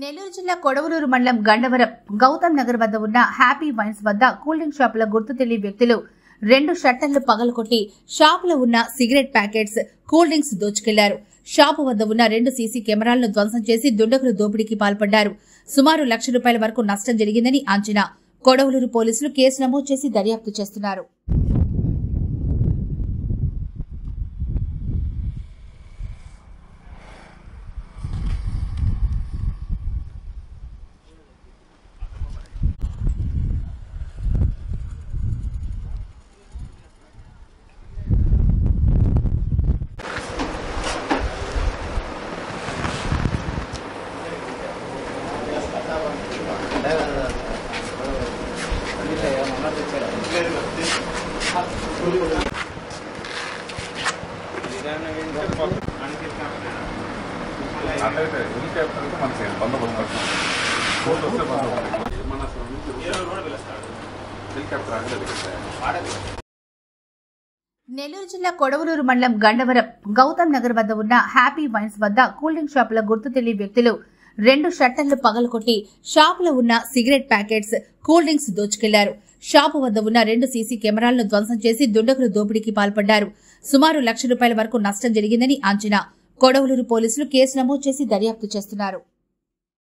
నెల్లూరు జిల్లా కొడవలూరు మండలం గండవరం గౌతమ్ నగర్ వద్ద ఉన్న హ్యాపీ వైన్స్ వద్ద కూల్ డ్రింక్ షాపుల గుర్తు తెలియని వ్యక్తులు 2 షట్టర్లు పగలకొట్టి షాపులో ఉన్న సిగరెట్ ప్యాకెట్స్ కూల్ డ్రింక్స్ దోచుకెళ్లారు. షాపు వద్ద ఉన్న 2 సీసీ కెమెరాలను ధ్వంసం చేసి దుండగులు దోపిడీకి పాల్పడ్డారు. సుమారు ₹1,00,000 వరకు నష్టం జరిగిందని అంచనా. కొడవలూరు పోలీసులు కేసు నమోదు చేసి దర్యాప్తు చేస్తున్నారు. నెల్లూరు జిల్లా కొడవలూరు మండలం గండవరం గౌతమ్ నగర్ వద్ద ఉన్న హ్యాపీ వైన్స్ వద్ద కూల్ డ్రింక్ షాపుల గుర్తు తెలియని వ్యక్తులు 2 షట్టర్లు పగలకొట్టి షాపులో ఉన్న సిగరెట్ ప్యాకెట్స్ కూల్ డ్రింక్స్ దోచుకెళ్లారు. షాపు వద్ద ఉన్న 2 సీసీ కెమెరాలను ధ్వంసం చేసి దుండగులు దోపిడీకి పాల్పడ్డారు. సుమారు ₹1,00,000 వరకు నష్టం జరిగిందని అంచనా. కొడవలూరు పోలీసులు కేసు నమోదు చేసి దర్యాప్తు చేస్తున్నారు.